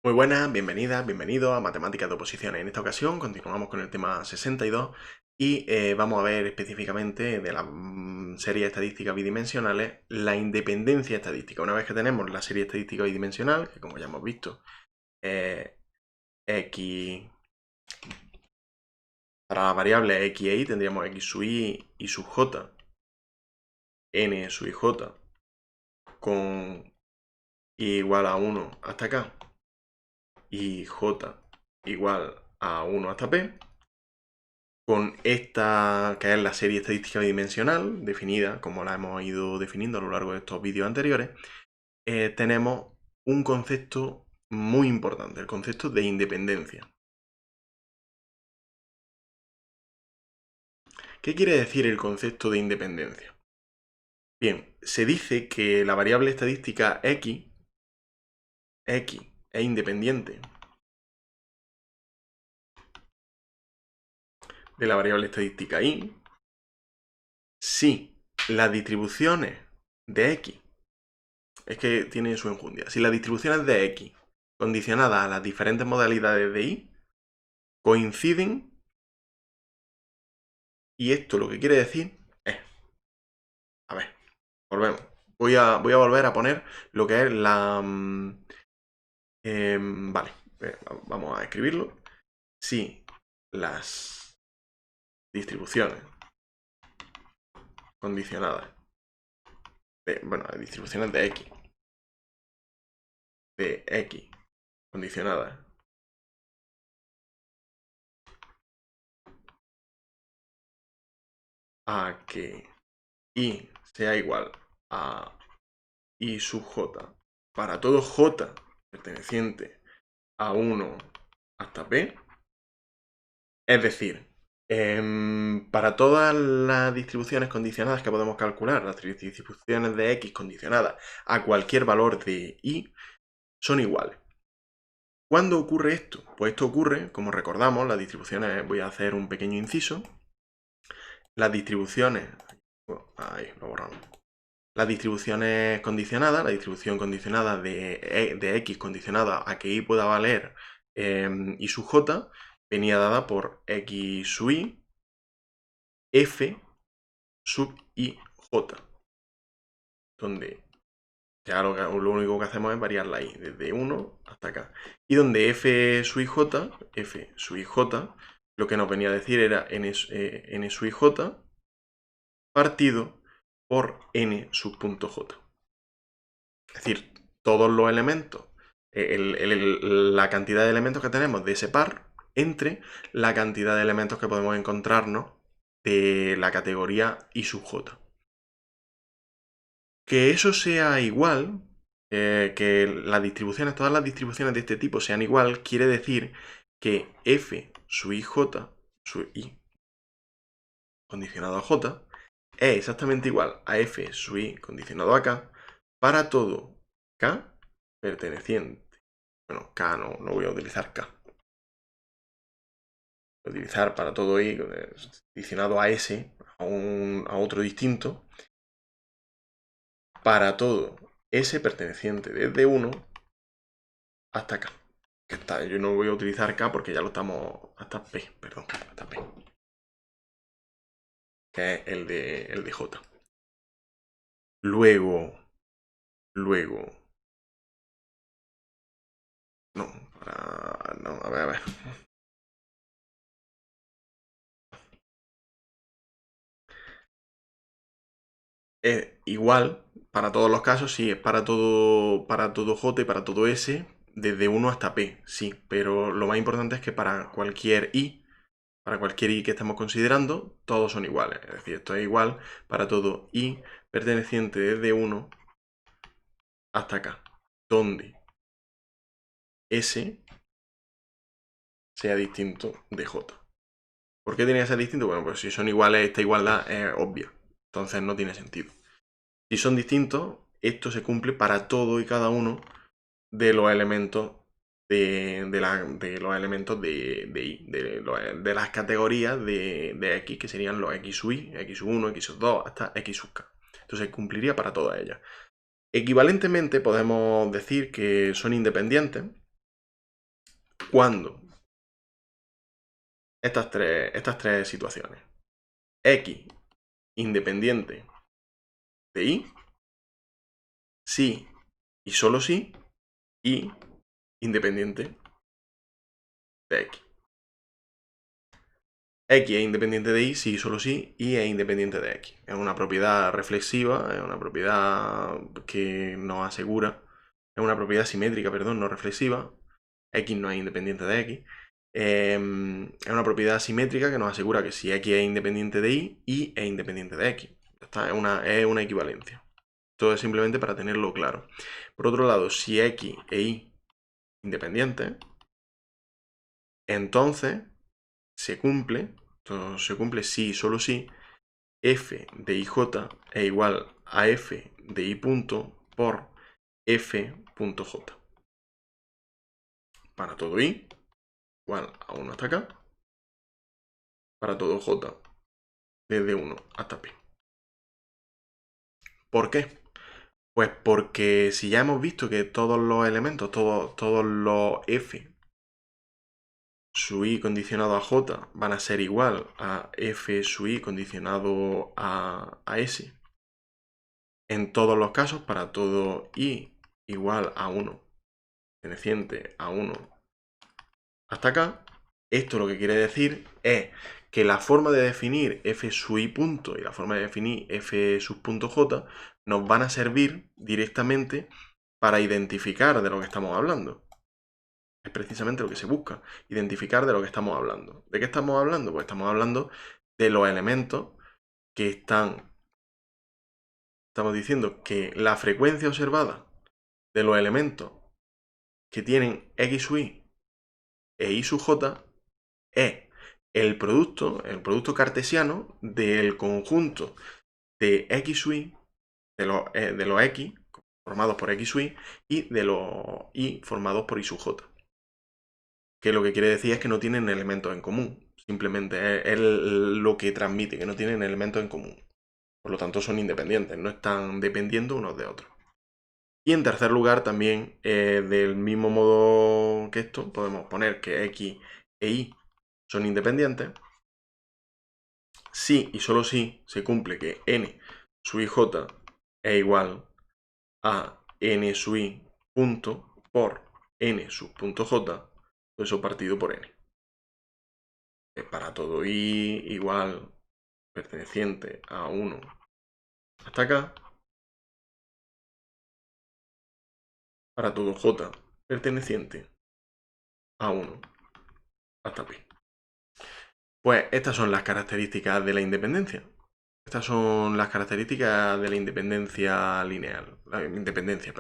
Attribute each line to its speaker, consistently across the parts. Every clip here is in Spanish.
Speaker 1: Muy buenas, bienvenidas, bienvenidos a Matemáticas de Oposiciones. En esta ocasión continuamos con el tema 62 y vamos a ver específicamente de la serie estadística bidimensionales la independencia estadística. Una vez que tenemos la serie estadística bidimensional, que como ya hemos visto, x para la variable x e y tendríamos x sub y sub j, n sub i j con i igual a 1 hasta acá y j igual a 1 hasta p. Con esta, que es la serie estadística bidimensional, definida como la hemos ido definiendo a lo largo de estos vídeos anteriores, tenemos un concepto muy importante, el concepto de independencia. ¿Qué quiere decir el concepto de independencia? Bien, se dice que la variable estadística x es independiente de la variable estadística y si las distribuciones de x, es que tiene su enjundia, si las distribuciones de x condicionadas a las diferentes modalidades de y coinciden, y esto lo que quiere decir es, a ver, volvemos. Voy a volver a poner lo que es la... vale, vamos a escribirlo. Si las distribuciones condicionadas, bueno, las distribuciones de x condicionadas a que y sea igual a y sub j para todo j perteneciente a 1 hasta p, es decir, para todas las distribuciones condicionadas que podemos calcular, las distribuciones de x condicionadas a cualquier valor de y son iguales. ¿Cuándo ocurre esto? Pues esto ocurre, como recordamos, las distribuciones, voy a hacer un pequeño inciso, las distribuciones, ahí lo borramos, las distribuciones condicionadas, la distribución condicionada de x condicionada a que y pueda valer y sub j, venía dada por x sub i, f sub i j, donde ya lo único que hacemos es variar la i desde 1 hasta acá. Y donde f sub i j, lo que nos venía a decir era n sub i j partido por n sub punto j. Es decir, todos los elementos, la cantidad de elementos que tenemos de ese par entre la cantidad de elementos que podemos encontrarnos de la categoría i sub j. Que eso sea igual, que las distribuciones, todas las distribuciones de este tipo sean igual, quiere decir que f sub i j, sub i condicionado a j, es exactamente igual a f sub i condicionado a k para todo k perteneciente. Bueno, k no voy a utilizar k. Voy a utilizar para todo i condicionado a s, a otro distinto, para todo s perteneciente desde 1 hasta acá. Que está, yo no voy a utilizar k porque ya lo estamos hasta p, perdón, hasta p. Que es el de j. Luego, no, no, a ver. Es igual para todos los casos, sí, es para todo j y para todo s, desde 1 hasta p, sí, pero lo más importante es que para cualquier i que estemos considerando, todos son iguales. Es decir, esto es igual para todo i perteneciente desde 1 hasta acá, donde s sea distinto de j. ¿Por qué tiene que ser distinto? Bueno, pues si son iguales, esta igualdad es obvia. Entonces no tiene sentido. Si son distintos, esto se cumple para todo y cada uno de los elementos de los elementos de i, de las categorías de x, que serían los x sub i, x sub 1, x sub 2, hasta x sub k. Entonces cumpliría para todas ellas. Equivalentemente podemos decir que son independientes cuando estas tres situaciones. X independiente de Y, sí y solo sí, Y independiente de X. X es independiente de Y, sí y solo sí, Y es independiente de X. Es una propiedad reflexiva, es una propiedad que nos asegura, es una propiedad simétrica, perdón, no reflexiva. X no es independiente de X. Es una propiedad simétrica que nos asegura que si X es independiente de Y, Y es independiente de X. Es una equivalencia. Todo es simplemente para tenerlo claro. Por otro lado, si X e Y independientes, entonces se cumple sí y solo sí, f de IJ es igual a f de I punto por f punto J. Para todo I, igual a 1 hasta acá. Para todo J, desde 1 hasta P. ¿Por qué? Pues porque si ya hemos visto que todos los elementos, todos los f su I condicionado a J van a ser igual a f su I condicionado a S. En todos los casos, para todo I igual a 1, perteneciente a 1 hasta acá, esto lo que quiere decir es que la forma de definir f sub I punto y la forma de definir f sub punto J nos van a servir directamente para identificar de lo que estamos hablando. Es precisamente lo que se busca, identificar de lo que estamos hablando. ¿De qué estamos hablando? Pues estamos hablando de los elementos que estamos diciendo que la frecuencia observada de los elementos que tienen X sub I e Y sub J es el producto cartesiano del conjunto de X sub I, de los X formados por X sub I y de los Y formados por Y sub J. Que lo que quiere decir es que no tienen elementos en común. Simplemente es lo que transmite, que no tienen elementos en común. Por lo tanto, son independientes, no están dependiendo unos de otros. Y en tercer lugar, también, del mismo modo que esto, podemos poner que X e Y son independientes. Si y solo si se cumple que n sub ij es igual a n sub i punto por n sub punto j, todo eso partido por n. Para todo i igual perteneciente a 1 hasta acá. Para todo j perteneciente a 1 hasta p. Pues estas son las características de la independencia. Estas son las características de la independencia lineal. La independencia.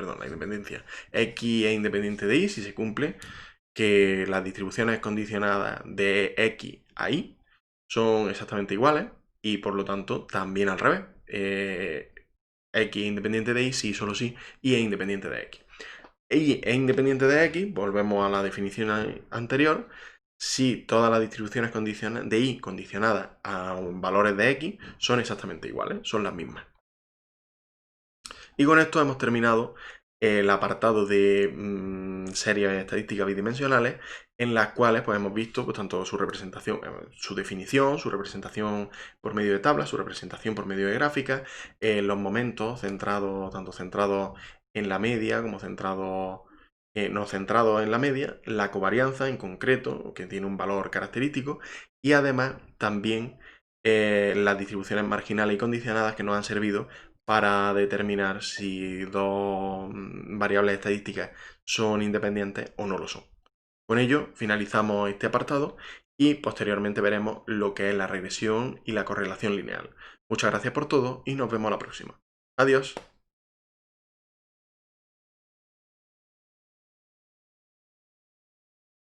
Speaker 1: X es independiente de Y si se cumple que las distribuciones condicionadas de X a Y son exactamente iguales y por lo tanto también al revés. X es independiente de Y si solo si Y es independiente de X. Y es independiente de X, volvemos a la definición anterior, si todas las distribuciones de Y condicionadas a valores de X son exactamente iguales, son las mismas. Y con esto hemos terminado el apartado de series estadísticas bidimensionales, en las cuales pues, hemos visto pues, tanto su representación, su definición, su representación por medio de tablas, su representación por medio de gráficas, los momentos tanto centrados en la media como no centrados en la media, la covarianza en concreto, que tiene un valor característico, y además también las distribuciones marginales y condicionadas que nos han servido para determinar si dos variables estadísticas son independientes o no lo son. Con ello finalizamos este apartado y posteriormente veremos lo que es la regresión y la correlación lineal. Muchas gracias por todo y nos vemos a la próxima. Adiós.